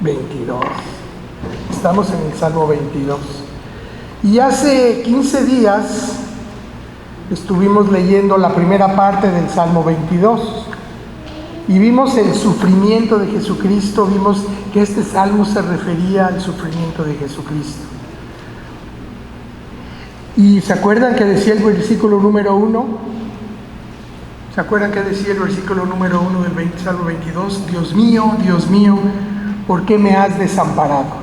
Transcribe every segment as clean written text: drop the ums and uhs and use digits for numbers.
22. Estamos en el Salmo 22. Y hace 15 días estuvimos leyendo la primera parte del Salmo 22 y vimos el sufrimiento de Jesucristo, vimos que este salmo se refería al sufrimiento de Jesucristo. ¿Y se acuerdan que decía el versículo número 1? ¿Se acuerdan que decía el versículo número 1 del Salmo 22? Dios mío, ¿por qué me has desamparado?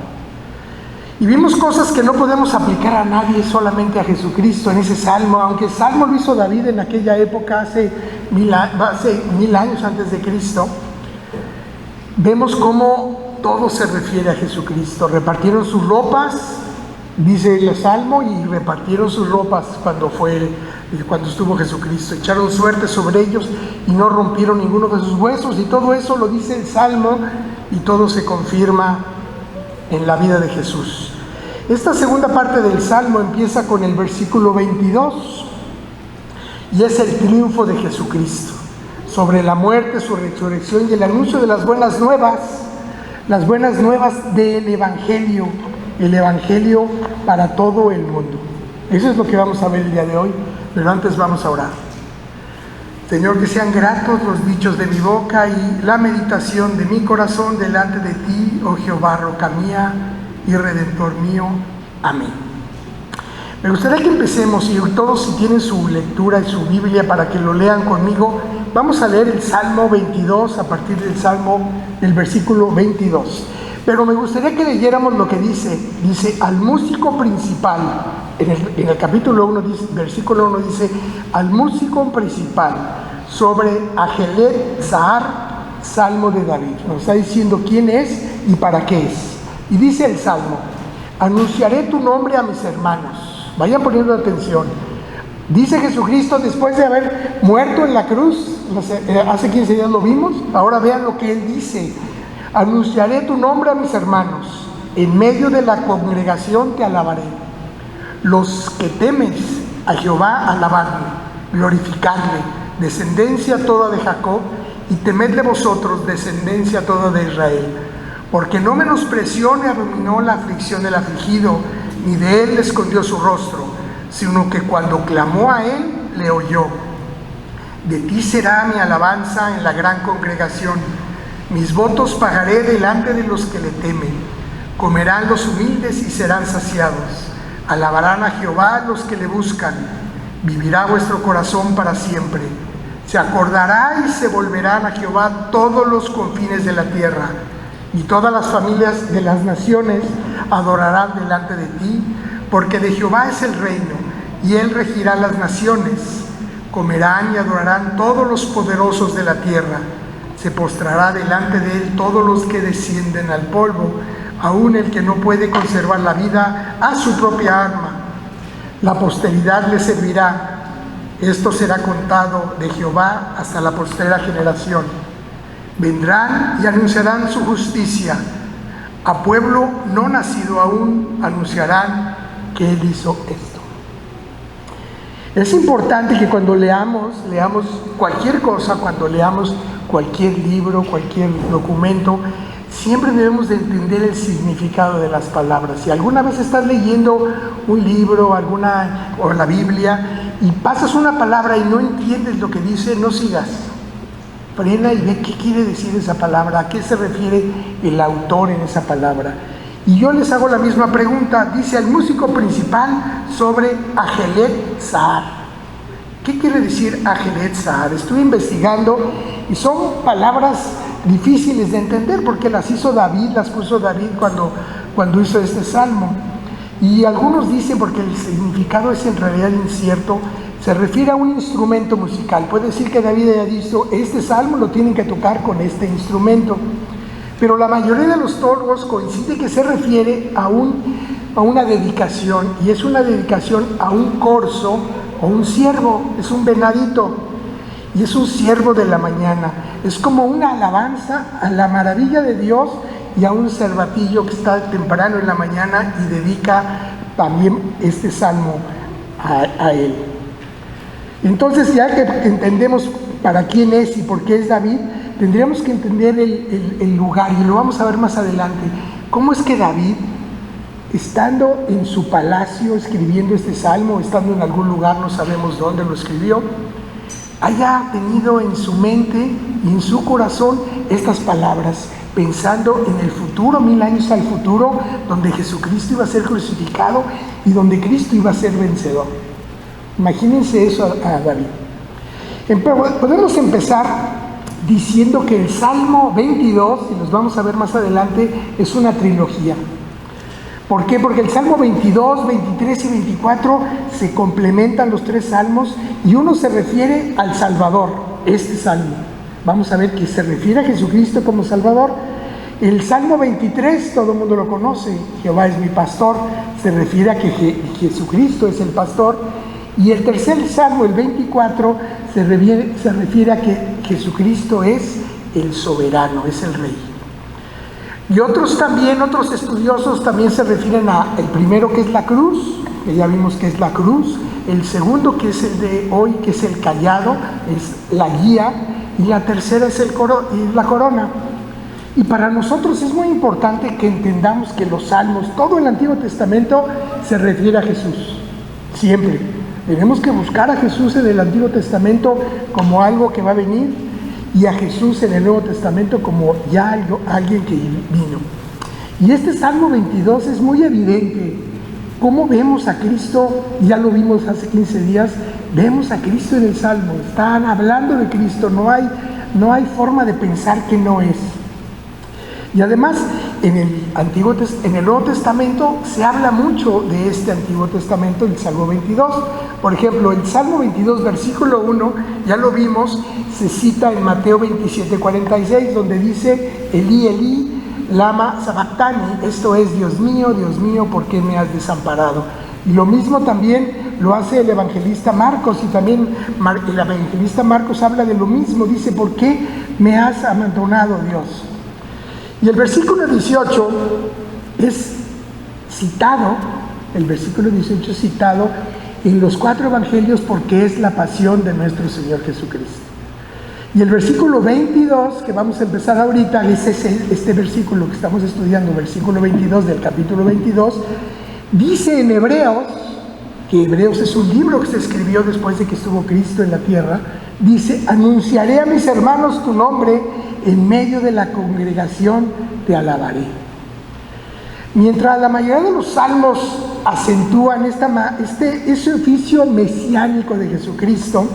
Y vimos cosas que no podemos aplicar a nadie, solamente a Jesucristo en ese salmo, aunque el salmo lo hizo David en aquella época, hace mil años antes de Cristo. Vemos cómo todo se refiere a Jesucristo. Repartieron sus ropas, dice el salmo, y repartieron sus ropas cuando estuvo Jesucristo. Echaron suerte sobre ellos y no rompieron ninguno de sus huesos, y todo eso lo dice el salmo, y todo se confirma en la vida de Jesús. Esta segunda parte del Salmo empieza con el versículo 22 y es el triunfo de Jesucristo sobre la muerte, su resurrección y el anuncio de las buenas nuevas del Evangelio, el Evangelio para todo el mundo. Eso es lo que vamos a ver el día de hoy, pero antes vamos a orar. Señor, que sean gratos los dichos de mi boca y la meditación de mi corazón delante de ti, oh Jehová, roca mía y redentor mío. Amén. Me gustaría que empecemos, y todos, si tienen su lectura y su Biblia para que lo lean conmigo, vamos a leer el Salmo 22 a partir del versículo 22. Pero me gustaría que leyéramos lo que dice al músico principal. En el capítulo 1, versículo 1 dice, al músico principal, sobre Ajelet Zahar, Salmo de David. Nos está diciendo quién es y para qué es. Y dice el Salmo, anunciaré tu nombre a mis hermanos. Vayan poniendo atención. Dice Jesucristo después de haber muerto en la cruz, hace 15 días lo vimos, ahora vean lo que Él dice. Anunciaré tu nombre a mis hermanos, en medio de la congregación te alabaré. Los que temes a Jehová, alabadle, glorificadle, descendencia toda de Jacob, y temedle vosotros, descendencia toda de Israel. Porque no menospreció ni abominó la aflicción del afligido, ni de él escondió su rostro, sino que cuando clamó a él, le oyó. De ti será mi alabanza en la gran congregación. Mis votos pagaré delante de los que le temen. Comerán los humildes y serán saciados. Alabarán a Jehová los que le buscan. Vivirá vuestro corazón para siempre. Se acordará y se volverán a Jehová todos los confines de la tierra. Y todas las familias de las naciones adorarán delante de ti, porque de Jehová es el reino, y él regirá las naciones. Comerán y adorarán todos los poderosos de la tierra. Se postrará delante de él todos los que descienden al polvo, aun el que no puede conservar la vida a su propia alma. La posteridad le servirá. Esto será contado de Jehová hasta la postrera generación. Vendrán y anunciarán su justicia. A pueblo no nacido aún anunciarán que él hizo esto. Es importante que cuando leamos cualquier cosa, cuando leamos cualquier libro, cualquier documento, siempre debemos de entender el significado de las palabras. Si alguna vez estás leyendo un libro o la Biblia y pasas una palabra y no entiendes lo que dice, no sigas. Frena y ve qué quiere decir esa palabra, a qué se refiere el autor en esa palabra. Y yo les hago la misma pregunta. Dice al músico principal sobre Ajelet Zahar. ¿Qué quiere decir Ajelet Zahar? Estuve investigando y son palabras difíciles de entender porque las puso David cuando hizo este salmo. Y algunos dicen, porque el significado es en realidad incierto, se refiere a un instrumento musical. Puede decir que David haya dicho, este salmo lo tienen que tocar con este instrumento. Pero la mayoría de los teólogos coincide que se refiere a una dedicación, y es una dedicación a un corzo o un ciervo, es un venadito, y es un ciervo de la mañana. Es como una alabanza a la maravilla de Dios y a un cervatillo que está temprano en la mañana y dedica también este salmo a él. Entonces, ya que entendemos para quién es y por qué es David, tendríamos que entender el lugar, y lo vamos a ver más adelante. ¿Cómo es que David, estando en su palacio escribiendo este salmo, estando en algún lugar, no sabemos dónde lo escribió, haya tenido en su mente y en su corazón estas palabras, pensando en el futuro, 1000 años al futuro, donde Jesucristo iba a ser crucificado y donde Cristo iba a ser vencedor? Imagínense eso a David. Podemos empezar diciendo que el Salmo 22, y los vamos a ver más adelante, es una trilogía. ¿Por qué? Porque el Salmo 22, 23 y 24 se complementan los 3 salmos, y uno se refiere al Salvador, este salmo. Vamos a ver que se refiere a Jesucristo como Salvador. El Salmo 23, todo el mundo lo conoce, Jehová es mi pastor, se refiere a que Jesucristo es el pastor. Y el tercer salmo, el 24, se refiere a que Jesucristo es el soberano, es el rey. Y otros estudiosos también se refieren a el primero, que es la cruz, que ya vimos que es la cruz; el segundo, que es el de hoy, que es el cayado, es la guía; y la tercera es la corona. Y para nosotros es muy importante que entendamos que los salmos, todo el Antiguo Testamento, se refiere a Jesús, siempre. Tenemos que buscar a Jesús en el Antiguo Testamento como algo que va a venir, y a Jesús en el Nuevo Testamento como ya alguien que vino. Y este Salmo 22 es muy evidente. ¿Cómo vemos a Cristo? Ya lo vimos hace 15 días, vemos a Cristo en el Salmo. Están hablando de Cristo, no hay forma de pensar que no es. Y además, en el Nuevo Testamento se habla mucho de este Antiguo Testamento, el Salmo 22. Por ejemplo, el Salmo 22, versículo 1, ya lo vimos, se cita en Mateo 27:46, donde dice: Elí, Elí, lama sabactani, esto es: Dios mío, ¿por qué me has desamparado? Y lo mismo también lo hace el evangelista Marcos, y también el evangelista Marcos habla de lo mismo, dice: ¿por qué me has abandonado, Dios? Y el versículo 18 es citado, en los 4 evangelios, porque es la pasión de nuestro Señor Jesucristo. Y el versículo 22, que vamos a empezar ahorita, es este versículo que estamos estudiando, versículo 22 del capítulo 22, dice en Hebreos, que Hebreos es un libro que se escribió después de que estuvo Cristo en la tierra, dice: anunciaré a mis hermanos tu nombre, en medio de la congregación te alabaré. Mientras la mayoría de los salmos acentúan ese oficio mesiánico de Jesucristo,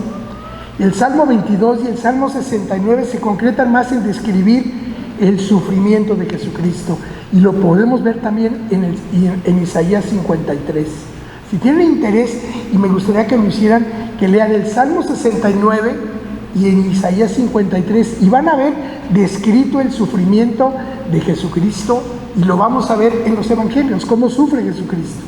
el Salmo 22 y el Salmo 69 se concretan más en describir el sufrimiento de Jesucristo, y lo podemos ver también en Isaías 53. Si tienen interés, y me gustaría que que lean el Salmo 69 y en Isaías 53, y van a ver descrito el sufrimiento de Jesucristo, y lo vamos a ver en los evangelios, cómo sufre Jesucristo.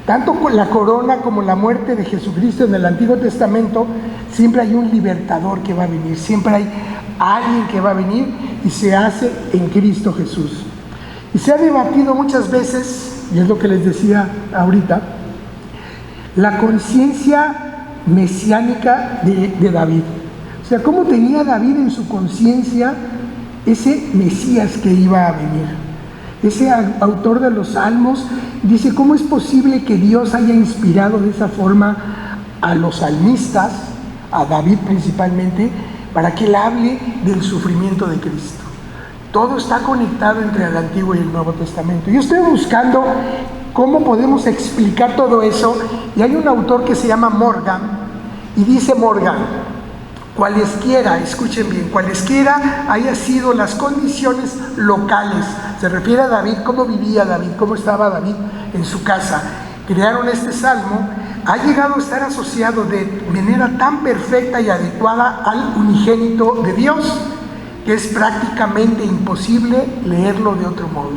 Tanto con la corona como la muerte de Jesucristo en el Antiguo Testamento, siempre hay un libertador que va a venir, siempre hay alguien que va a venir, y se hace en Cristo Jesús. Y se ha debatido muchas veces, y es lo que les decía ahorita, la conciencia mesiánica de David. O sea, ¿cómo tenía David en su conciencia ese Mesías que iba a venir? Ese autor de los Salmos dice: ¿cómo es posible que Dios haya inspirado de esa forma a los salmistas, a David principalmente, para que él hable del sufrimiento de Cristo? Todo está conectado entre el Antiguo y el Nuevo Testamento. Yo estoy buscando cómo podemos explicar todo eso, y hay un autor que se llama Morgan, y dice Morgan: cualesquiera, escuchen bien, cualesquiera haya sido las condiciones locales, se refiere a David, cómo vivía David, cómo estaba David en su casa, crearon este salmo, ha llegado a estar asociado de manera tan perfecta y adecuada al unigénito de Dios, que es prácticamente imposible leerlo de otro modo.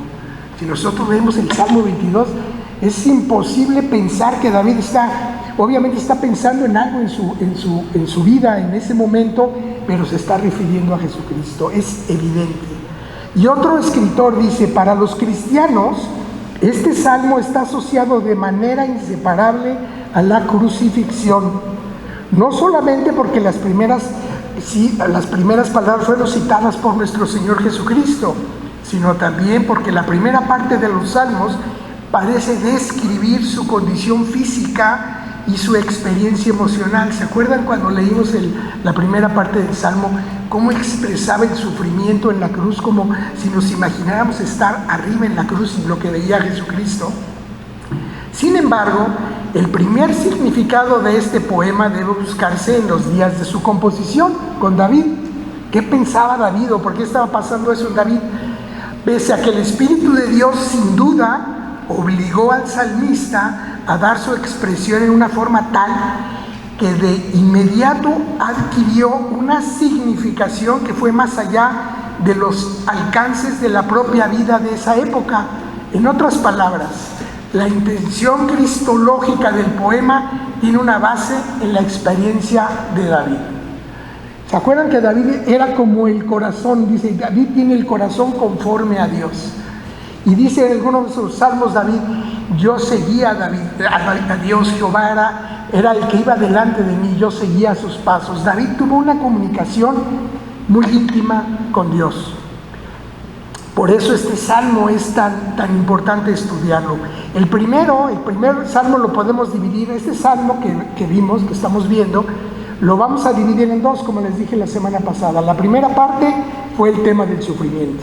Si nosotros vemos el Salmo 22, es imposible pensar que David obviamente está pensando en algo en su vida en ese momento, pero se está refiriendo a Jesucristo, es evidente. Y otro escritor dice: para los cristianos, este salmo está asociado de manera inseparable a la crucifixión, no solamente porque las primeras sí, las primeras palabras fueron citadas por nuestro Señor Jesucristo, sino también porque la primera parte de los salmos parece describir su condición física y su experiencia emocional. ¿Se acuerdan cuando leímos la primera parte del salmo, cómo expresaba el sufrimiento en la cruz, como si nos imagináramos estar arriba en la cruz y lo que veía Jesucristo? Sin embargo, el primer significado de este poema debe buscarse en los días de su composición con David. ¿Qué pensaba David o por qué estaba pasando eso en David? Pese a que el Espíritu de Dios sin duda obligó al salmista a dar su expresión en una forma tal que de inmediato adquirió una significación que fue más allá de los alcances de la propia vida de esa época. En otras palabras, la intención cristológica del poema tiene una base en la experiencia de David. ¿Se acuerdan que David era como el corazón? Dice, David tiene el corazón conforme a Dios. Y dice en algunos de sus salmos David, yo seguía a Dios, Jehová era el que iba delante de mí, yo seguía sus pasos. David tuvo una comunicación muy íntima con Dios. Por eso este salmo es tan importante estudiarlo. El primer salmo lo podemos dividir, este salmo que vimos, que estamos viendo, lo vamos a dividir en dos, como les dije la semana pasada. La primera parte fue el tema del sufrimiento,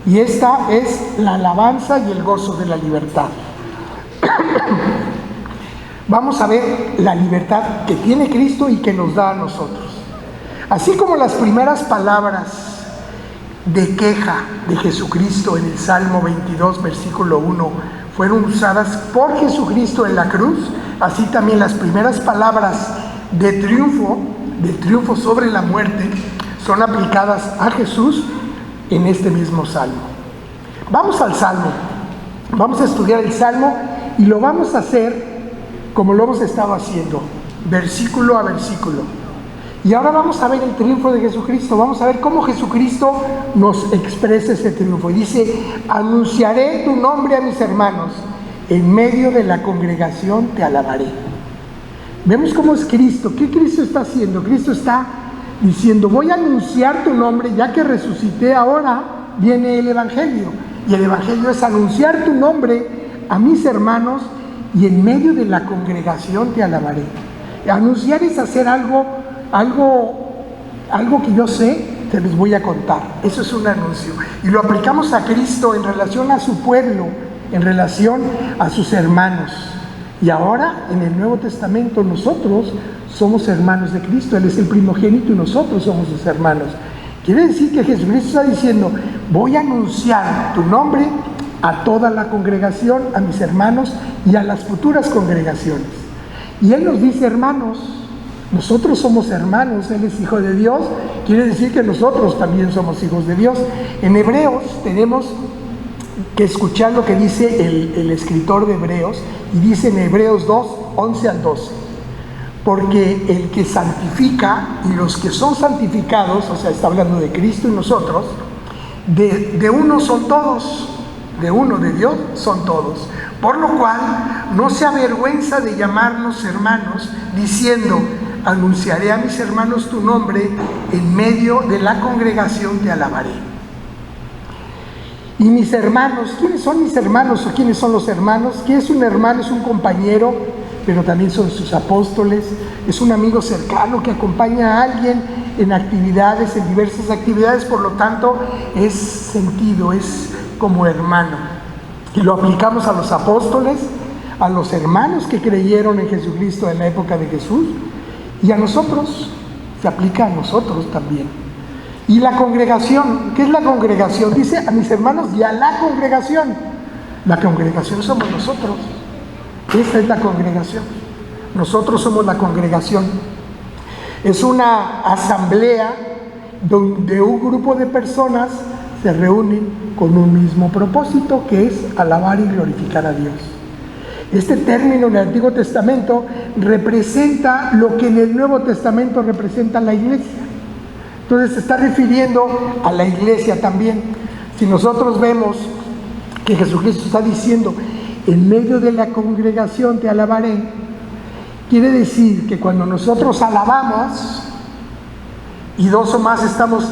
y esta es la alabanza y el gozo de la libertad. Vamos a ver la libertad que tiene Cristo y que nos da a nosotros. Así como las primeras palabras de queja de Jesucristo en el Salmo 22, versículo 1, fueron usadas por Jesucristo en la cruz, así también las primeras palabras de triunfo sobre la muerte, son aplicadas a Jesús en este mismo Salmo. Vamos al Salmo, vamos a estudiar el Salmo y lo vamos a hacer como lo hemos estado haciendo, versículo a versículo. Y ahora vamos a ver el triunfo de Jesucristo, vamos a ver cómo Jesucristo nos expresa ese triunfo. Y dice, anunciaré tu nombre a mis hermanos, en medio de la congregación te alabaré. Vemos cómo es Cristo. ¿Qué Cristo está haciendo? Cristo está diciendo, voy a anunciar tu nombre, ya que resucité, ahora viene el Evangelio. Y el Evangelio es anunciar tu nombre a mis hermanos y en medio de la congregación te alabaré. Anunciar es hacer algo que yo sé, te les voy a contar. Eso es un anuncio. Y lo aplicamos a Cristo en relación a su pueblo, en relación a sus hermanos. Y ahora, en el Nuevo Testamento, nosotros somos hermanos de Cristo. Él es el primogénito y nosotros somos sus hermanos. Quiere decir que Jesucristo está diciendo, voy a anunciar tu nombre a toda la congregación, a mis hermanos y a las futuras congregaciones. Y Él nos dice hermanos. Nosotros somos hermanos, Él es hijo de Dios, quiere decir que nosotros también somos hijos de Dios. En Hebreos tenemos que escuchar lo que dice el escritor de Hebreos, y dice en Hebreos 2, 11 al 12, porque el que santifica y los que son santificados, o sea, está hablando de Cristo y nosotros, de uno son todos, de uno, de Dios, son todos. Por lo cual, no se avergüenza de llamarnos hermanos, diciendo, anunciaré a mis hermanos tu nombre, en medio de la congregación te alabaré. Y mis hermanos, ¿quiénes son mis hermanos o quiénes son los hermanos? ¿Qué es un hermano? Es un compañero, pero también son sus apóstoles, es un amigo cercano que acompaña a alguien en actividades, en diversas actividades, por lo tanto es sentido, es como hermano. Y lo aplicamos a los apóstoles, a los hermanos que creyeron en Jesucristo en la época de Jesús, y a nosotros, se aplica a nosotros también. Y la congregación, ¿qué es la congregación? Dice a mis hermanos y a la congregación. La congregación somos nosotros. Esta es la congregación. Nosotros somos la congregación. Es una asamblea donde un grupo de personas se reúnen con un mismo propósito, que es alabar y glorificar a Dios. Este término en el Antiguo Testamento representa lo que en el Nuevo Testamento representa la iglesia. Entonces se está refiriendo a la iglesia también. Si nosotros vemos que Jesucristo está diciendo, en medio de la congregación te alabaré, quiere decir que cuando nosotros alabamos, y dos o más estamos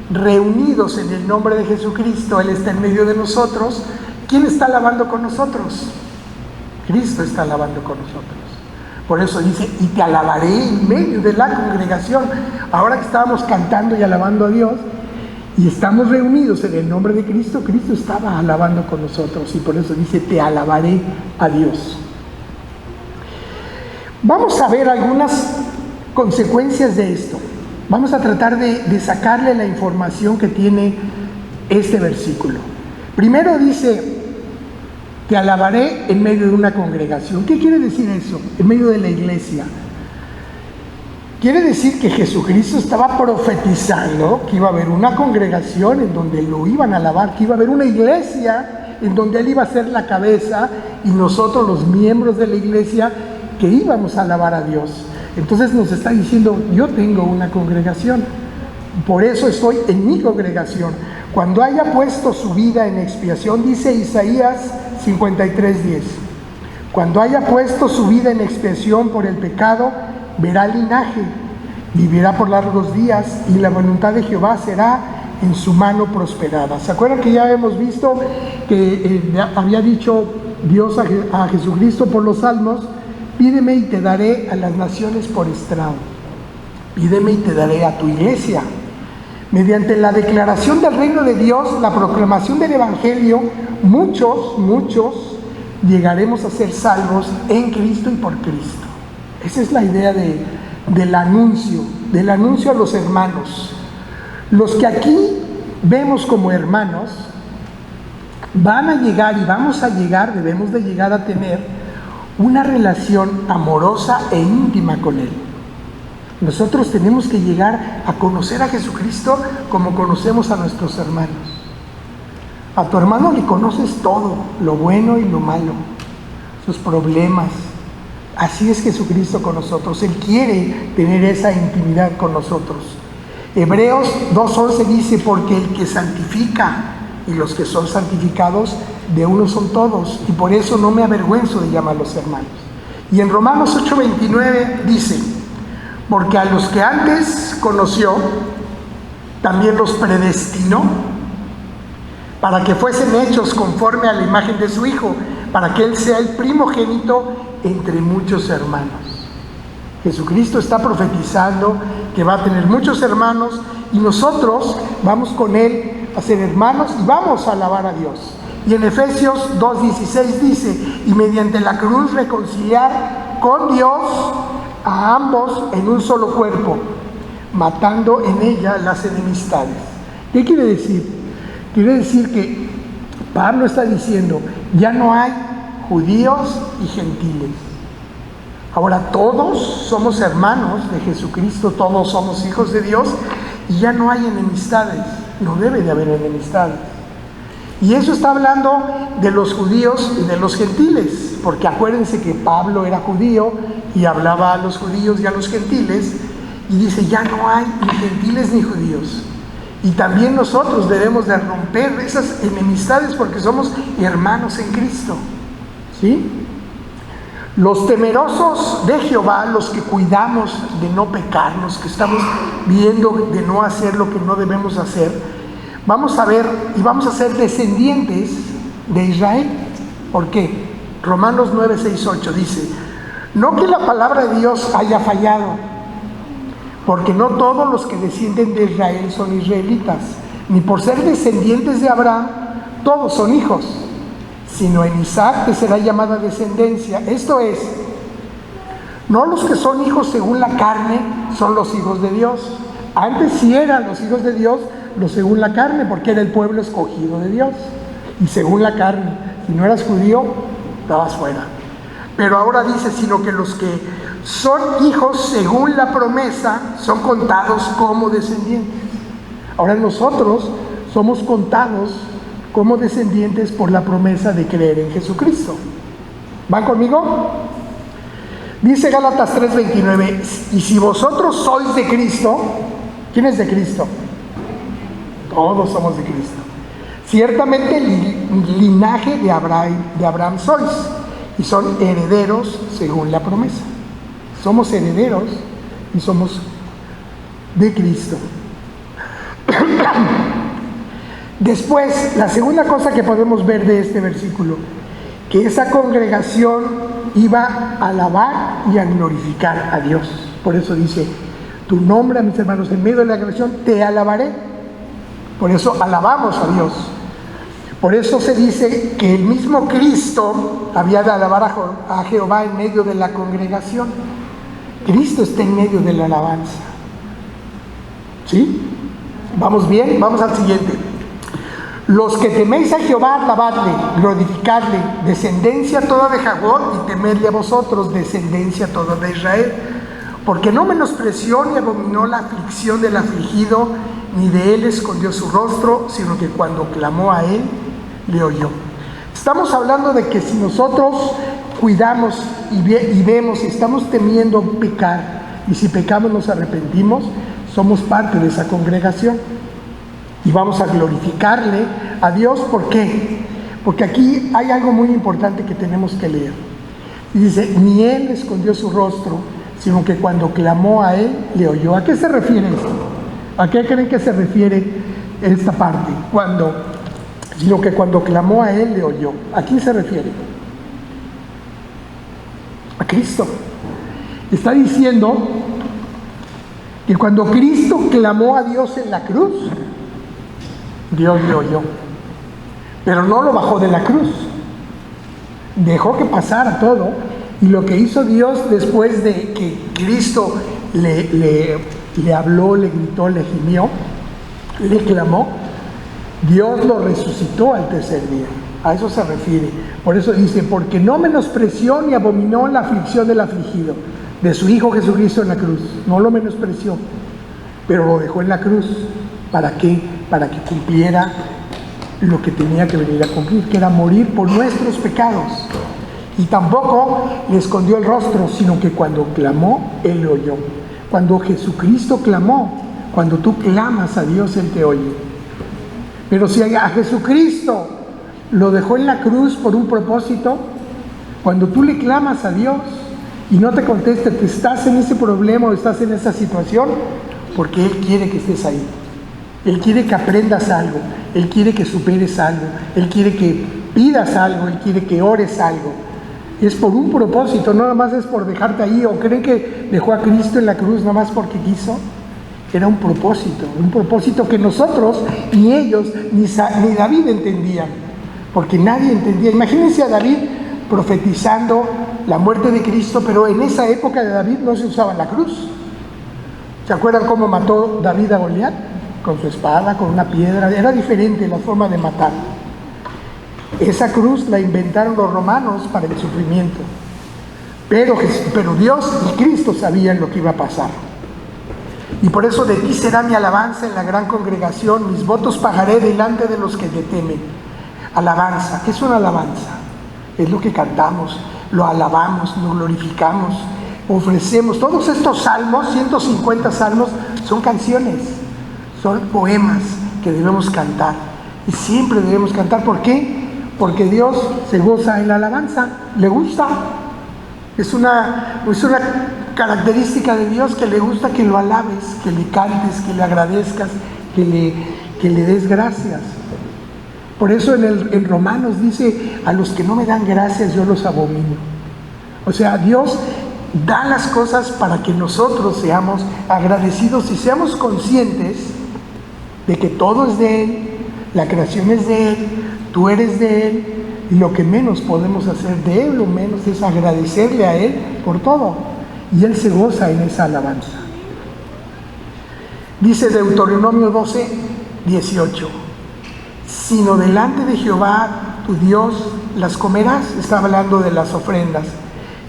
reunidos en el nombre de Jesucristo, Él está en medio de nosotros. ¿Quién está alabando con nosotros? Cristo está alabando con nosotros. Por eso dice, y te alabaré en medio de la congregación. Ahora que estábamos cantando y alabando a Dios, y estamos reunidos en el nombre de Cristo, Cristo estaba alabando con nosotros, y por eso dice, te alabaré a Dios. Vamos a ver algunas consecuencias de esto. Vamos a tratar de sacarle la información que tiene este versículo. Primero dice, te alabaré en medio de una congregación. ¿Qué quiere decir eso? En medio de la iglesia. Quiere decir que Jesucristo estaba profetizando que iba a haber una congregación en donde lo iban a alabar, que iba a haber una iglesia en donde Él iba a ser la cabeza y nosotros los miembros de la iglesia que íbamos a alabar a Dios. Entonces nos está diciendo, yo tengo una congregación, por eso estoy en mi congregación. Cuando haya puesto su vida en expiación, dice Isaías 53:10, cuando haya puesto su vida en expiación por el pecado, verá linaje, vivirá por largos días y la voluntad de Jehová será en su mano prosperada. ¿Se acuerdan que ya hemos visto que había dicho Dios a Jesucristo por los salmos? Pídeme y te daré a las naciones por estrado. Pídeme y te daré a tu iglesia. Mediante la declaración del reino de Dios, la proclamación del evangelio, muchos llegaremos a ser salvos en Cristo y por Cristo. Esa es la idea del anuncio a los hermanos. Los que aquí vemos como hermanos van a llegar y vamos a llegar, debemos de llegar a tener una relación amorosa e íntima con Él. Nosotros tenemos que llegar a conocer a Jesucristo como conocemos a nuestros hermanos. A tu hermano le conoces todo, lo bueno y lo malo, sus problemas. Así es Jesucristo con nosotros. Él quiere tener esa intimidad con nosotros. Hebreos 2:11 dice, porque el que santifica y los que son santificados, de uno son todos, y por eso no me avergüenzo de llamarlos hermanos. Y en Romanos 8:29 dice, porque a los que antes conoció, también los predestinó, para que fuesen hechos conforme a la imagen de su Hijo, para que Él sea el primogénito entre muchos hermanos. Jesucristo está profetizando que va a tener muchos hermanos, y nosotros vamos con Él a ser hermanos y vamos a alabar a Dios. Y en Efesios 2:16 dice, y mediante la cruz reconciliar con Dios a ambos en un solo cuerpo, matando en ella las enemistades. ¿Qué quiere decir? Quiere decir que Pablo está diciendo, ya no hay judíos y gentiles. Ahora todos somos hermanos de Jesucristo, todos somos hijos de Dios, y ya no hay enemistades, no debe de haber enemistades. Y eso está hablando de los judíos y de los gentiles, porque acuérdense que Pablo era judío y hablaba a los judíos y a los gentiles, y dice, ya no hay ni gentiles ni judíos. Y también nosotros debemos de romper esas enemistades porque somos hermanos en Cristo. ¿Sí? Los temerosos de Jehová, los que cuidamos de no pecar, los que estamos viendo de no hacer lo que no debemos hacer, vamos a ver y vamos a ser descendientes de Israel. ¿Por qué? Romanos 9, 6, 8 dice, no que la palabra de Dios haya fallado, porque no todos los que descienden de Israel son israelitas, ni por ser descendientes de Abraham, todos son hijos, sino en Isaac te será llamada descendencia. Esto es, no los que son hijos según la carne son los hijos de Dios. Antes sí eran los hijos de Dios los según la carne, porque era el pueblo escogido de Dios. Y según la carne, si no eras judío, estabas fuera. Pero ahora dice, sino que los que son hijos según la promesa son contados como descendientes. Ahora nosotros somos contados como descendientes por la promesa de creer en Jesucristo. ¿Van conmigo? Dice Gálatas 3:29, y si vosotros sois de Cristo, ¿quién es de Cristo? Todos somos de Cristo. Ciertamente linaje de Abraham sois, y son herederos según la promesa. Somos herederos y somos de Cristo. Después, la segunda cosa que podemos ver de este versículo, que esa congregación iba a alabar y a glorificar a Dios. Por eso dice, tu nombre, mis hermanos, en medio de la congregación te alabaré. Por eso alabamos a Dios. Por eso se dice que el mismo Cristo había de alabar a Jehová en medio de la congregación. Cristo está en medio de la alabanza. ¿Sí? ¿Vamos bien? Vamos al siguiente. Los que teméis a Jehová, alabadle, glorificadle, descendencia toda de Jacob, y temedle a vosotros, descendencia toda de Israel. Porque no menospreció ni abominó la aflicción del afligido, ni de él escondió su rostro, sino que cuando clamó a él, le oyó. Estamos hablando de que si nosotros cuidamos y vemos y estamos temiendo pecar, y si pecamos nos arrepentimos, somos parte de esa congregación y vamos a glorificarle a Dios. ¿Por qué? Porque aquí hay algo muy importante que tenemos que leer. Y dice, ni él escondió su rostro, sino que cuando clamó a él, le oyó. ¿A qué se refiere esto? ¿A qué creen que se refiere esta parte? Sino que cuando clamó a él, le oyó. ¿A quién se refiere? A Cristo. Está diciendo que cuando Cristo clamó a Dios en la cruz, Dios le oyó. Pero no lo bajó de la cruz. Dejó que pasara todo. Y lo que hizo Dios después de que Cristo le habló, le gritó, le gimió, le clamó, Dios lo resucitó al tercer día. A eso se refiere. Por eso dice, porque no menospreció ni abominó la aflicción del afligido, de su Hijo Jesucristo en la cruz. No lo menospreció, pero lo dejó en la cruz. ¿Para qué? Para que cumpliera lo que tenía que venir a cumplir, que era morir por nuestros pecados. Y tampoco le escondió el rostro, sino que cuando clamó, él lo oyó. Cuando Jesucristo clamó, cuando tú clamas a Dios, él te oye. Pero si a Jesucristo lo dejó en la cruz por un propósito, cuando tú le clamas a Dios y no te contesta que estás en ese problema o estás en esa situación, porque él quiere que estés ahí. Él quiere que aprendas algo, él quiere que superes algo, él quiere que pidas algo, él quiere que ores algo. Es por un propósito, no nada más es por dejarte ahí. ¿O creen que dejó a Cristo en la cruz nada más porque quiso? Era un propósito que nosotros, ni ellos, ni David entendían, porque nadie entendía. Imagínense a David profetizando la muerte de Cristo, pero en esa época de David no se usaba la cruz. ¿Se acuerdan cómo mató David a Goliat? Con su espada, con una piedra. Era diferente la forma de matar. Esa cruz la inventaron los romanos para el sufrimiento. Pero Dios y Cristo sabían lo que iba a pasar. Y por eso de ti será mi alabanza en la gran congregación, mis votos pagaré delante de los que te temen. Alabanza. ¿Qué es una alabanza? Es lo que cantamos, lo alabamos, lo glorificamos, ofrecemos. Todos estos salmos, 150 salmos, son canciones, son poemas que debemos cantar. Y siempre debemos cantar. ¿Por qué? Porque Dios se goza en la alabanza, le gusta. Es una característica de Dios que le gusta que lo alabes, que le cantes, que le agradezcas, que le des gracias. Por eso en Romanos dice, a los que no me dan gracias yo los abomino. O sea, Dios da las cosas para que nosotros seamos agradecidos y seamos conscientes de que todo es de Él, la creación es de Él, tú eres de Él, y lo que menos podemos hacer de Él, lo menos es agradecerle a Él por todo. Y Él se goza en esa alabanza. Dice Deuteronomio 12, 18. Sino delante de Jehová tu Dios las comerás. Está hablando de las ofrendas.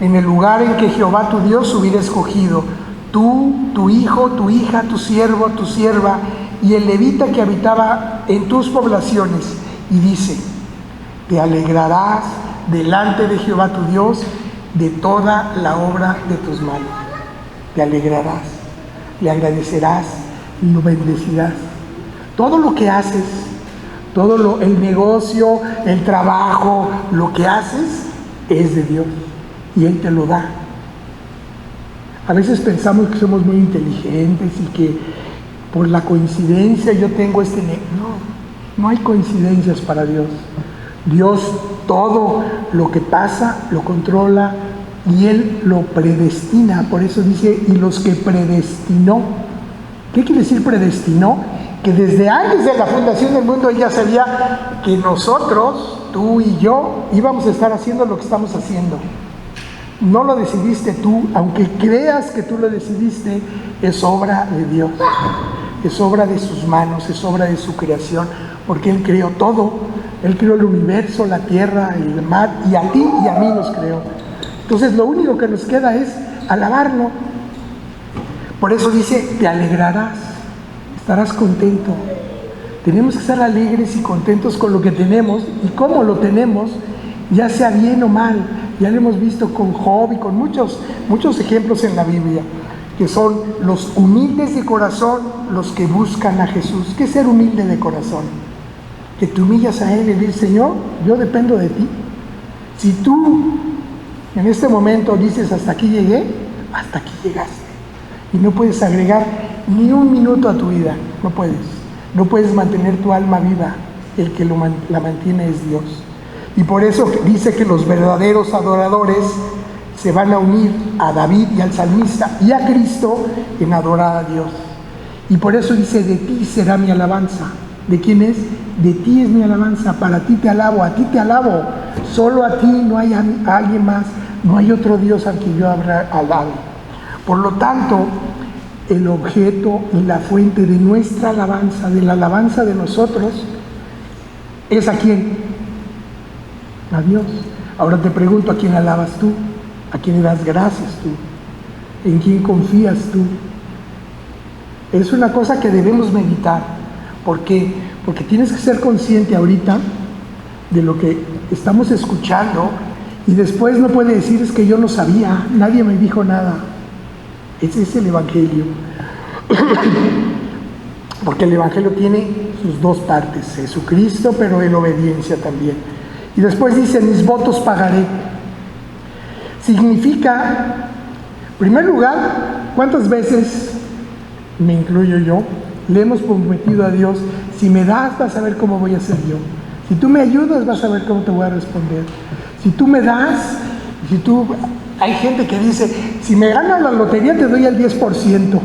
En el lugar en que Jehová tu Dios hubiera escogido, tú, tu hijo, tu hija, tu siervo, tu sierva, y el levita que habitaba en tus poblaciones. Y dice, te alegrarás delante de Jehová tu Dios de toda la obra de tus manos. Te alegrarás, le agradecerás y lo bendecirás. Todo lo que haces, el negocio, el trabajo, lo que haces es de Dios y Él te lo da. A veces pensamos que somos muy inteligentes y que por la coincidencia yo tengo no hay coincidencias para Dios. Dios todo lo que pasa lo controla y Él lo predestina. Por eso dice, y los que predestinó. ¿Qué quiere decir predestinó? Que desde antes de la fundación del mundo Él ya sabía que nosotros, tú y yo, íbamos a estar haciendo lo que estamos haciendo. No lo decidiste tú, aunque creas que tú lo decidiste, es obra de Dios, es obra de sus manos, es obra de su creación, porque Él creó todo. Él creó el universo, la tierra, el mar, y a ti y a mí nos creó. Entonces lo único que nos queda es alabarlo. Por eso dice, te alegrarás, estarás contento. Tenemos que estar alegres y contentos con lo que tenemos y cómo lo tenemos, ya sea bien o mal. Ya lo hemos visto con Job y con muchos ejemplos en la Biblia, que son los humildes de corazón los que buscan a Jesús. ¿Qué es ser humilde de corazón? Que te humillas a Él y dices, Señor, yo dependo de ti. Si tú en este momento dices, hasta aquí llegué, hasta aquí llegaste. Y no puedes agregar ni un minuto a tu vida, no puedes. No puedes mantener tu alma viva, el que la mantiene es Dios. Y por eso dice que los verdaderos adoradores se van a unir a David y al salmista y a Cristo en adorar a Dios. Y por eso dice, de ti será mi alabanza. ¿De quién es? De ti es mi alabanza, para ti te alabo, a ti te alabo. Solo a ti, no hay a alguien más, no hay otro Dios al que yo alabo. Por lo tanto, el objeto y la fuente de nuestra alabanza, de la alabanza de nosotros, es ¿a quién? A Dios. Ahora te pregunto, ¿a quién alabas tú? ¿A quién le das gracias tú? ¿En quién confías tú? Es una cosa que debemos meditar. ¿Por qué? Porque tienes que ser consciente ahorita de lo que estamos escuchando y después no puedes decir, es que yo no sabía, nadie me dijo nada. Ese es el Evangelio. Porque el Evangelio tiene sus dos partes, Jesucristo, pero en obediencia también. Y después dice, mis votos pagaré. Significa, en primer lugar, ¿cuántas veces, me incluyo yo, le hemos prometido a Dios, si me das vas a ver cómo voy a ser yo? Si tú me ayudas vas a ver cómo te voy a responder. Si tú me das, hay gente que dice, si me ganas la lotería te doy el 10%.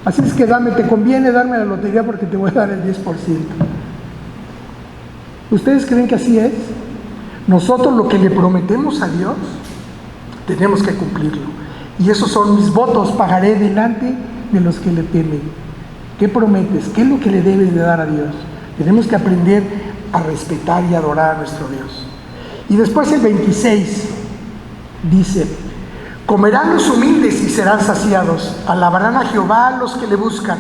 Así es que te conviene darme la lotería porque te voy a dar el 10%. ¿Ustedes creen que así es? Nosotros lo que le prometemos a Dios, tenemos que cumplirlo. Y esos son mis votos, pagaré delante de los que le temen. ¿Qué prometes? ¿Qué es lo que le debes de dar a Dios? Tenemos que aprender a respetar y adorar a nuestro Dios. Y después el 26 dice, comerán los humildes y serán saciados, alabarán a Jehová los que le buscan,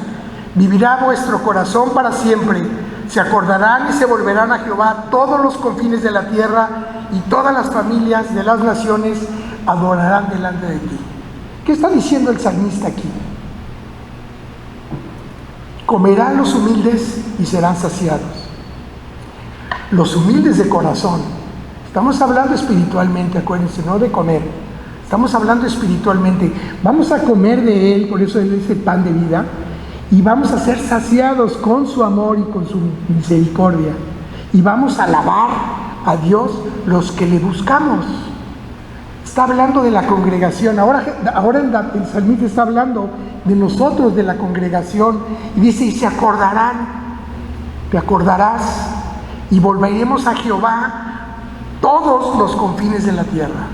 vivirá vuestro corazón para siempre, se acordarán y se volverán a Jehová todos los confines de la tierra y todas las familias de las naciones adorarán delante de ti. ¿Qué está diciendo el salmista aquí? Comerán los humildes y serán saciados. Los humildes de corazón. Estamos hablando espiritualmente, acuérdense, no de comer. Estamos hablando espiritualmente. Vamos a comer de Él, por eso Él es el pan de vida. Y vamos a ser saciados con su amor y con su misericordia. Y vamos a alabar a Dios los que le buscamos. Está hablando de la congregación. Ahora el salmista está hablando de nosotros, de la congregación. Y dice, y se acordarán, te acordarás, y volveremos a Jehová todos los confines de la tierra.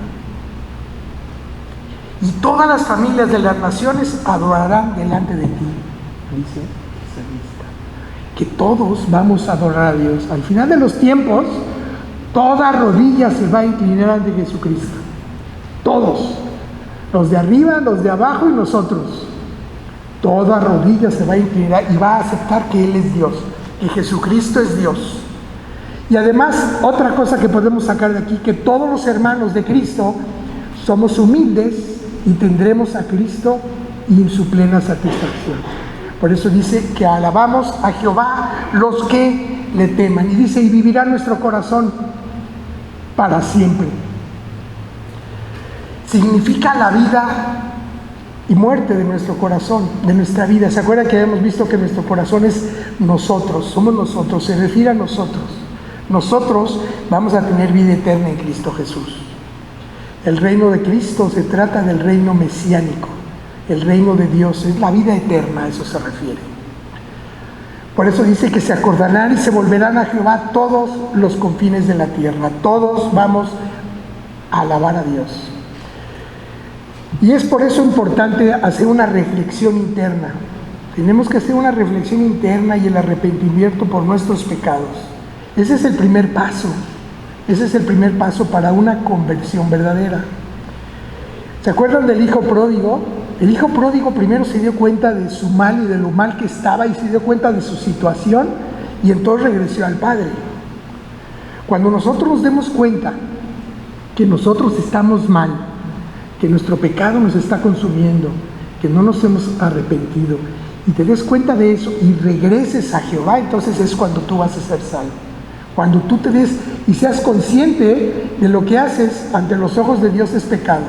Y todas las familias de las naciones adorarán delante de ti. Dice el salmista, que todos vamos a adorar a Dios. Al final de los tiempos, toda rodilla se va a inclinar ante Jesucristo. Todos, los de arriba, los de abajo y nosotros. Toda rodilla se va a inclinar y va a aceptar que Él es Dios, que Jesucristo es Dios. Y además, otra cosa que podemos sacar de aquí, que todos los hermanos de Cristo somos humildes y tendremos a Cristo y en su plena satisfacción. Por eso dice que alabamos a Jehová los que le teman. Y dice, y vivirá nuestro corazón para siempre. significa la vida y muerte de nuestro corazón, de nuestra vida. ¿Se acuerdan que habíamos visto que nuestro corazón es nosotros, somos nosotros, se refiere a nosotros? Nosotros vamos a tener vida eterna en Cristo Jesús. El reino de Cristo se trata del reino mesiánico, el reino de Dios, es la vida eterna, a eso se refiere. Por eso dice que se acordarán y se volverán a Jehová todos los confines de la tierra. Todos vamos a alabar a Dios. Y es por eso importante hacer una reflexión interna. Tenemos que hacer una reflexión interna y el arrepentimiento por nuestros pecados. Ese es el primer paso. Ese es el primer paso para una conversión verdadera. ¿Se acuerdan del hijo pródigo? El hijo pródigo primero se dio cuenta de su mal y de lo mal que estaba y se dio cuenta de su situación y entonces regresó al Padre. Cuando nosotros nos demos cuenta que nosotros estamos mal, que nuestro pecado nos está consumiendo, que no nos hemos arrepentido y te des cuenta de eso y regreses a Jehová, entonces es cuando tú vas a ser salvo. Cuando tú te des y seas consciente de lo que haces ante los ojos de Dios es pecado.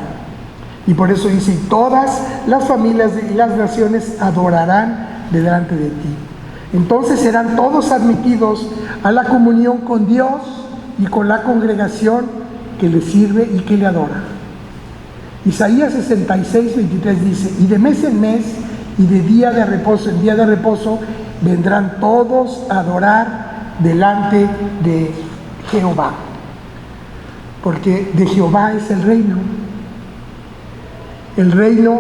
Y por eso dice, y todas las familias y las naciones adorarán delante de ti. Entonces serán todos admitidos a la comunión con Dios y con la congregación que le sirve y que le adora. Isaías 66, 23 dice, y de mes en mes y de día de reposo en día de reposo vendrán todos a adorar delante de Jehová. Porque de Jehová es el reino. El reino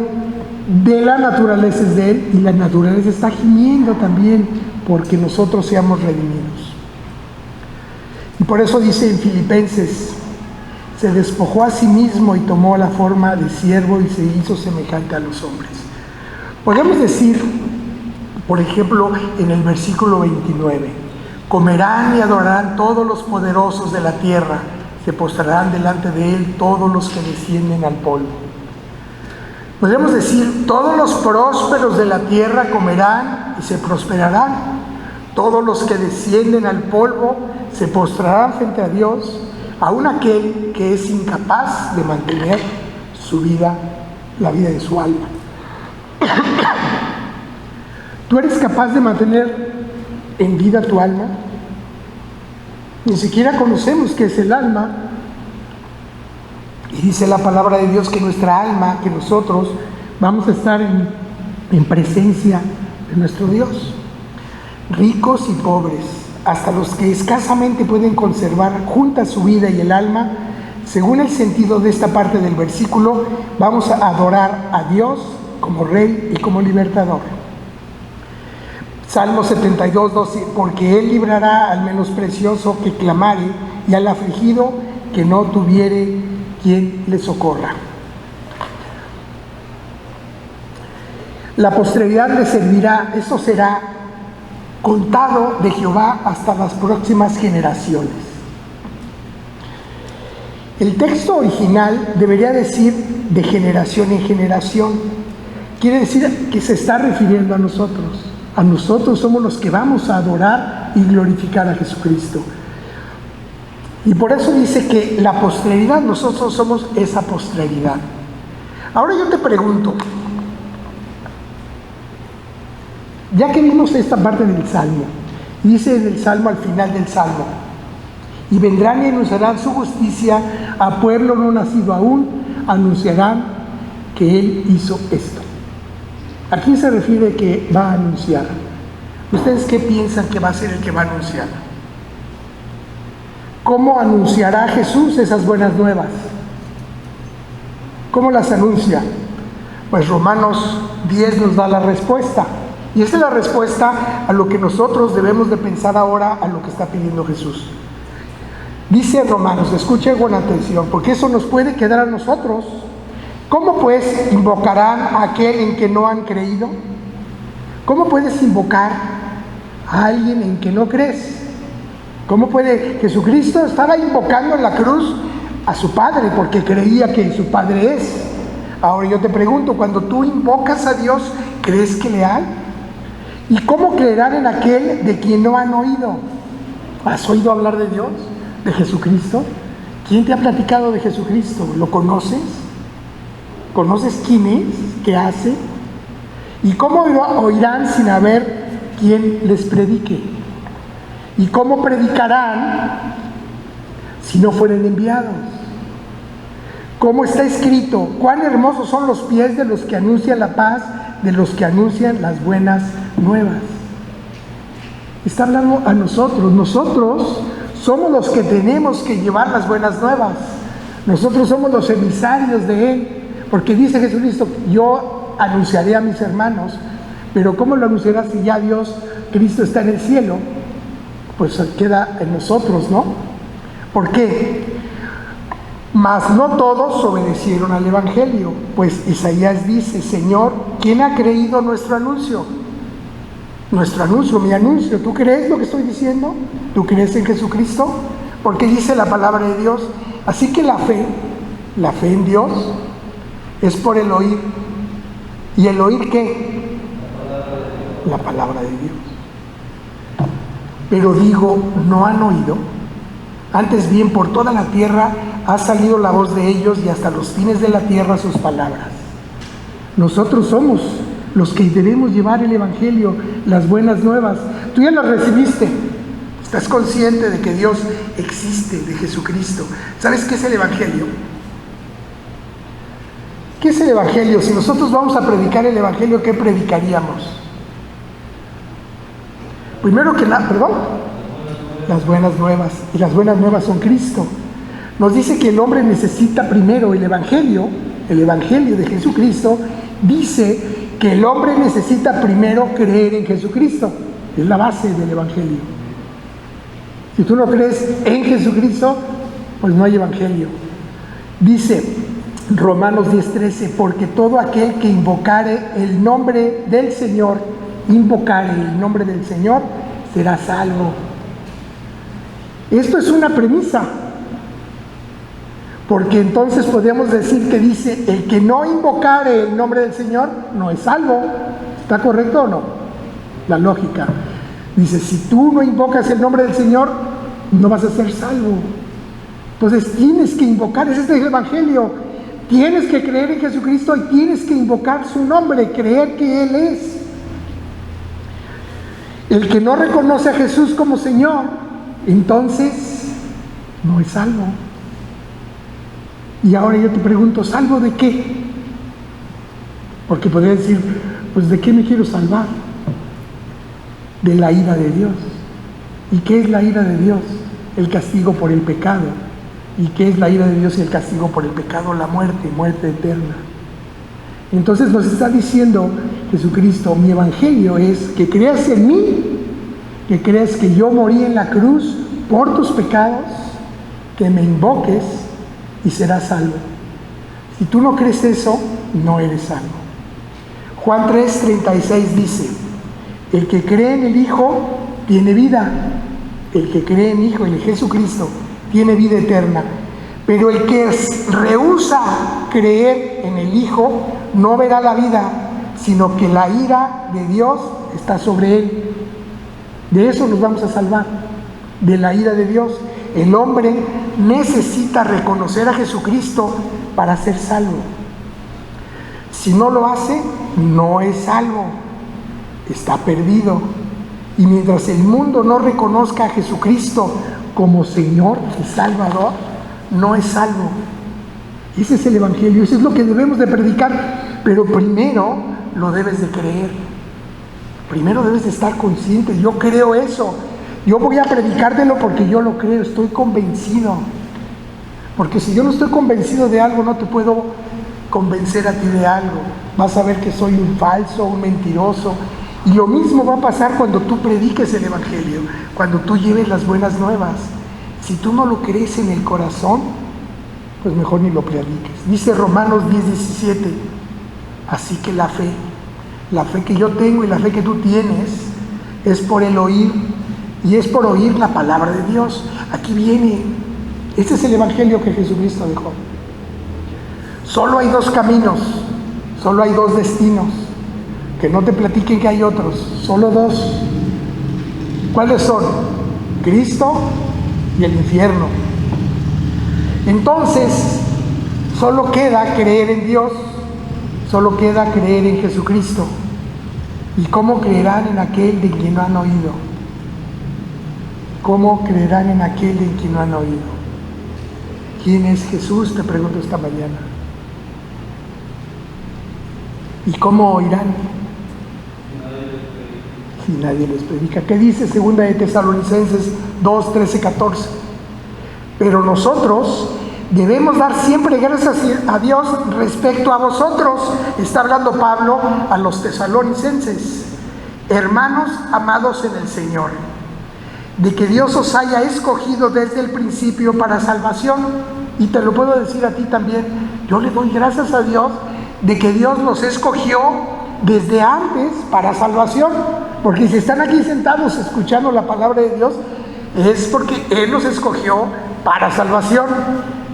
de la naturaleza es de Él y la naturaleza está gimiendo también porque nosotros seamos redimidos. Y por eso dice en Filipenses, se despojó a sí mismo y tomó la forma de siervo y se hizo semejante a los hombres. Podemos decir, por ejemplo, en el versículo 29, comerán y adorarán todos los poderosos de la tierra, se postrarán delante de Él todos los que descienden al polvo. Podemos decir, todos los prósperos de la tierra comerán y se prosperarán. Todos los que descienden al polvo se postrarán frente a Dios, aun aquel que es incapaz de mantener su vida, la vida de su alma. ¿Tú eres capaz de mantener en vida tu alma? Ni siquiera conocemos qué es el alma. Y dice la palabra de Dios que nuestra alma, que nosotros vamos a estar en presencia de nuestro Dios. Ricos y pobres, hasta los que escasamente pueden conservar juntas su vida y el alma, según el sentido de esta parte del versículo, vamos a adorar a Dios como Rey y como Libertador. Salmo 72, 12, porque Él librará al menosprecioso que clamare y al afligido que no tuviere quien le socorra. La posteridad le servirá, esto será contado de Jehová hasta las próximas generaciones. El texto original debería decir de generación en generación. Quiere decir que se está refiriendo a nosotros. A nosotros somos los que vamos a adorar y glorificar a Jesucristo. Y por eso dice que la posteridad, nosotros somos esa posteridad. Ahora yo te pregunto, ya que vimos esta parte del Salmo, dice en el Salmo, al final del Salmo, y vendrán y anunciarán su justicia a pueblo no nacido aún, anunciarán que Él hizo esto. ¿A quién se refiere que va a anunciar? ¿Ustedes qué piensan que va a ser el que va a anunciar? ¿Cómo anunciará Jesús esas buenas nuevas? ¿Cómo las anuncia? Pues Romanos 10 nos da la respuesta. Y esa es la respuesta a lo que nosotros debemos de pensar ahora, a lo que está pidiendo Jesús. Dice Romanos, escuchen con atención, porque eso nos puede quedar a nosotros. ¿Cómo pues invocarán a aquel en que no han creído? ¿Cómo puedes invocar a alguien en que no crees? ¿Cómo puede? Jesucristo estaba invocando en la cruz a su Padre porque creía que su Padre es. Ahora yo te pregunto, cuando tú invocas a Dios, ¿crees que le hay? ¿Y cómo creerán en aquel de quien no han oído? ¿Has oído hablar de Dios? ¿De Jesucristo? ¿Quién te ha platicado de Jesucristo? ¿Lo conoces? ¿Conoces quién es? ¿Qué hace? ¿Y cómo oirán sin haber quien les predique? ¿Y cómo predicarán si no fueren enviados? Como está escrito, cuán hermosos son los pies de los que anuncian la paz, de los que anuncian las buenas nuevas. Está hablando a nosotros. Nosotros somos los que tenemos que llevar las buenas nuevas. Nosotros somos los emisarios de Él. Porque dice Jesucristo, yo anunciaré a mis hermanos. Pero ¿cómo lo anunciará si ya Dios, Cristo está en el cielo? Pues queda en nosotros, ¿no? ¿Por qué? Mas no todos obedecieron al Evangelio. Pues Isaías dice, Señor, ¿quién ha creído nuestro anuncio? Nuestro anuncio, mi anuncio. ¿Tú crees lo que estoy diciendo? ¿Tú crees en Jesucristo? Porque dice la palabra de Dios. Así que la fe en Dios es por el oír. ¿Y el oír qué? La palabra de Dios. Pero digo, ¿no han oído? Antes bien, por toda la tierra ha salido la voz de ellos y hasta los fines de la tierra sus palabras. Nosotros somos los que debemos llevar el Evangelio, las buenas nuevas. Tú ya las recibiste. Estás consciente de que Dios existe, de Jesucristo. ¿Sabes qué es el Evangelio? ¿Qué es el Evangelio? Si nosotros vamos a predicar el Evangelio, ¿qué predicaríamos? Primero que nada, las buenas nuevas. Y las buenas nuevas son Cristo. Nos dice que el hombre necesita primero el Evangelio de Jesucristo. Dice que el hombre necesita primero creer en Jesucristo. Es la base del Evangelio. Si tú no crees en Jesucristo, pues no hay Evangelio. Dice Romanos 10:13, porque todo aquel que invocare el nombre del Señor, será salvo. Esto es una premisa, porque entonces podríamos decir que dice, el que no invocare el nombre del Señor no es salvo. ¿Está correcto o no? La lógica. Dice, si tú no invocas el nombre del Señor, no vas a ser salvo. Entonces tienes que invocar, ese es el Evangelio. Tienes que creer en Jesucristo y tienes que invocar su nombre, creer que Él es. El que no reconoce a Jesús como Señor, entonces no es salvo. Y ahora yo te pregunto, ¿salvo de qué? Porque podría decir, pues ¿de qué me quiero salvar? De la ira de Dios. ¿Y qué es la ira de Dios? El castigo por el pecado. ¿Y qué es la ira de Dios y el castigo por el pecado? La muerte, muerte eterna. Entonces nos está diciendo Jesucristo, mi evangelio es que creas en mí, que creas que yo morí en la cruz por tus pecados, que me invoques y serás salvo. Si tú no crees eso, no eres salvo. Juan 3:36 dice, el que cree en el Hijo tiene vida. El que cree en el Hijo, en Jesucristo, tiene vida eterna. Pero el que rehúsa creer en el Hijo no verá la vida, sino que la ira de Dios está sobre él. De eso nos vamos a salvar, de la ira de Dios. El hombre necesita reconocer a Jesucristo para ser salvo. Si no lo hace, no es salvo, está perdido. Y mientras el mundo no reconozca a Jesucristo como Señor y Salvador, no es salvo. Ese es el Evangelio, eso es lo que debemos de predicar, pero primero lo debes de creer. Primero debes de estar consciente, yo creo eso, yo voy a predicártelo porque yo lo creo, estoy convencido. Porque si yo no estoy convencido de algo, no te puedo convencer a ti de algo. Vas a ver que soy un falso, un mentiroso. Y lo mismo va a pasar cuando tú prediques el Evangelio, cuando tú lleves las buenas nuevas. Si tú no lo crees en el corazón, pues mejor ni lo prediques. Dice Romanos 10:17, así que la fe que yo tengo y la fe que tú tienes es por el oír, y es por oír la palabra de Dios. Aquí viene, este es el Evangelio que Jesucristo dejó. Solo hay dos caminos, solo hay dos destinos. Que no te platiquen que hay otros, solo dos. ¿Cuáles son? Cristo y el infierno. Entonces, solo queda creer en Dios Solo queda creer en Jesucristo. ¿Y cómo creerán en aquel de quien no han oído? ¿Cómo creerán en aquel de quien no han oído? ¿Quién es Jesús? Te pregunto esta mañana. ¿Y cómo oirán? Si nadie les predica. ¿Qué dice 2 de Tesalonicenses 2, 13, 14? Pero nosotros debemos dar siempre gracias a Dios respecto a vosotros. Está hablando Pablo a los tesalonicenses. Hermanos amados en el Señor, de que Dios os haya escogido desde el principio para salvación. Y te lo puedo decir a ti también. Yo le doy gracias a Dios de que Dios nos escogió desde antes para salvación. Porque si están aquí sentados escuchando la palabra de Dios, es porque Él nos escogió para salvación,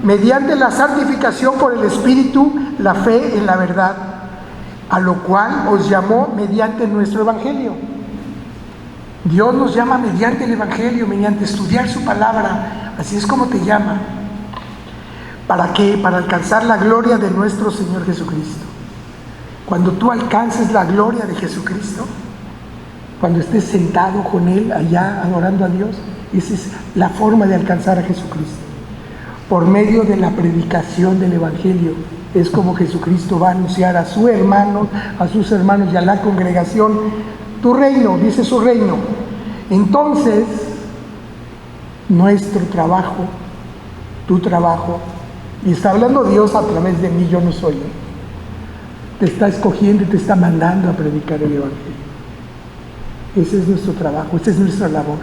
mediante la santificación por el Espíritu, la fe en la verdad, a lo cual os llamó mediante nuestro Evangelio. Dios nos llama mediante el Evangelio, mediante estudiar su palabra. Así es como te llama. ¿Para qué? Para alcanzar la gloria de nuestro Señor Jesucristo. Cuando tú alcances la gloria de Jesucristo, cuando estés sentado con Él allá adorando a Dios, esa es la forma de alcanzar a Jesucristo. Por medio de la predicación del Evangelio, es como Jesucristo va a anunciar a sus hermanos y a la congregación, tu reino, dice su reino. Entonces, nuestro trabajo, tu trabajo, y está hablando Dios a través de mí, yo no soy Él, te está escogiendo y te está mandando a predicar el Evangelio. Ese es nuestro trabajo, esa es nuestra labor.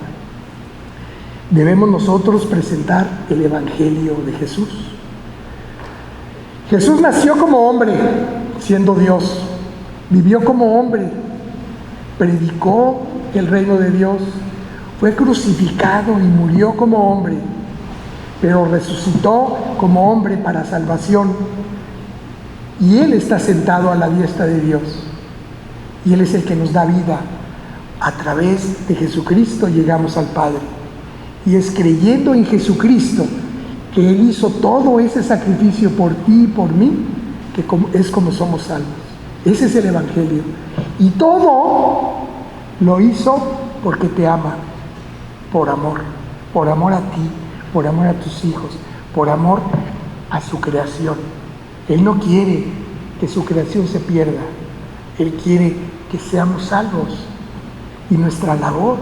Debemos nosotros presentar el Evangelio de Jesús. Jesús nació como hombre, siendo Dios. Vivió como hombre, predicó el reino de Dios, fue crucificado y murió como hombre, pero resucitó como hombre para salvación. Y Él está sentado a la diestra de Dios. Y Él es el que nos da vida. A través de Jesucristo llegamos al Padre. Y es creyendo en Jesucristo, que Él hizo todo ese sacrificio por ti y por mí, que es como somos salvos. Ese es el Evangelio. Y todo lo hizo porque te ama, por amor a ti, por amor a tus hijos, por amor a su creación. Él no quiere que su creación se pierda. Él quiere que seamos salvos. Y nuestra labor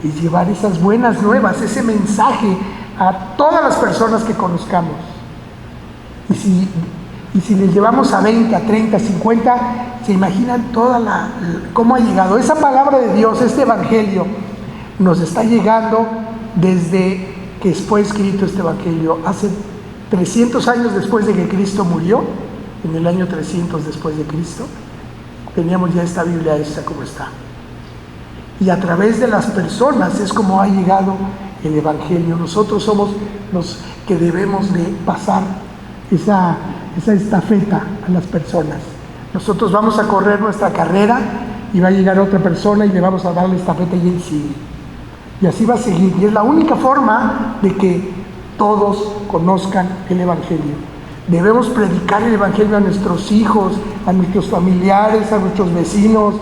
es llevar esas buenas nuevas, ese mensaje a todas las personas que conozcamos. Y si les llevamos a 20, a 30, a 50, se imaginan cómo ha llegado. Esa palabra de Dios, este Evangelio, nos está llegando desde que fue escrito este Evangelio. Hace 300 años después de que Cristo murió, en el año 300 después de Cristo, teníamos ya esta Biblia esta como está. Y a través de las personas es como ha llegado el Evangelio. Nosotros somos los que debemos de pasar esa estafeta a las personas. Nosotros vamos a correr nuestra carrera y va a llegar otra persona y le vamos a dar la estafeta y él sigue. Y así va a seguir. Y es la única forma de que todos conozcan el Evangelio. Debemos predicar el Evangelio a nuestros hijos, a nuestros familiares, a nuestros vecinos,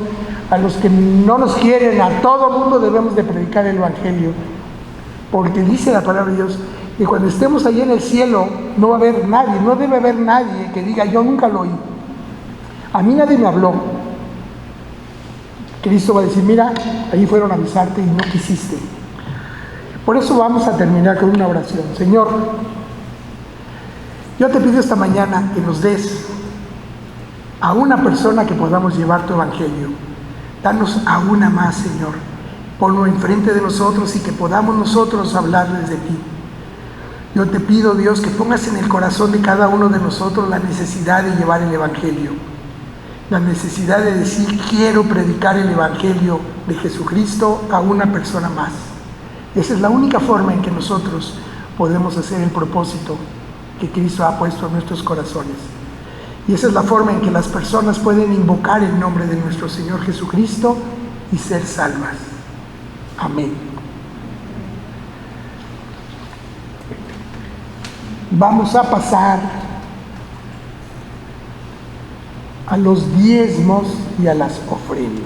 a los que no nos quieren, a todo mundo debemos de predicar el Evangelio. Porque dice la palabra de Dios que cuando estemos allí en el cielo no va a haber nadie, no debe haber nadie que diga yo nunca lo oí. A mí nadie me habló. Cristo va a decir, mira, ahí fueron a avisarte y no quisiste. Por eso vamos a terminar con una oración. Señor, yo te pido esta mañana que nos des a una persona que podamos llevar tu Evangelio. Danos a una más, Señor. Ponlo enfrente de nosotros y que podamos nosotros hablarles de ti. Yo te pido, Dios, que pongas en el corazón de cada uno de nosotros la necesidad de llevar el Evangelio. La necesidad de decir, quiero predicar el Evangelio de Jesucristo a una persona más. Esa es la única forma en que nosotros podemos hacer el propósito que Cristo ha puesto en nuestros corazones. Y esa es la forma en que las personas pueden invocar el nombre de nuestro Señor Jesucristo y ser salvas. Amén. Vamos a pasar a los diezmos y a las ofrendas.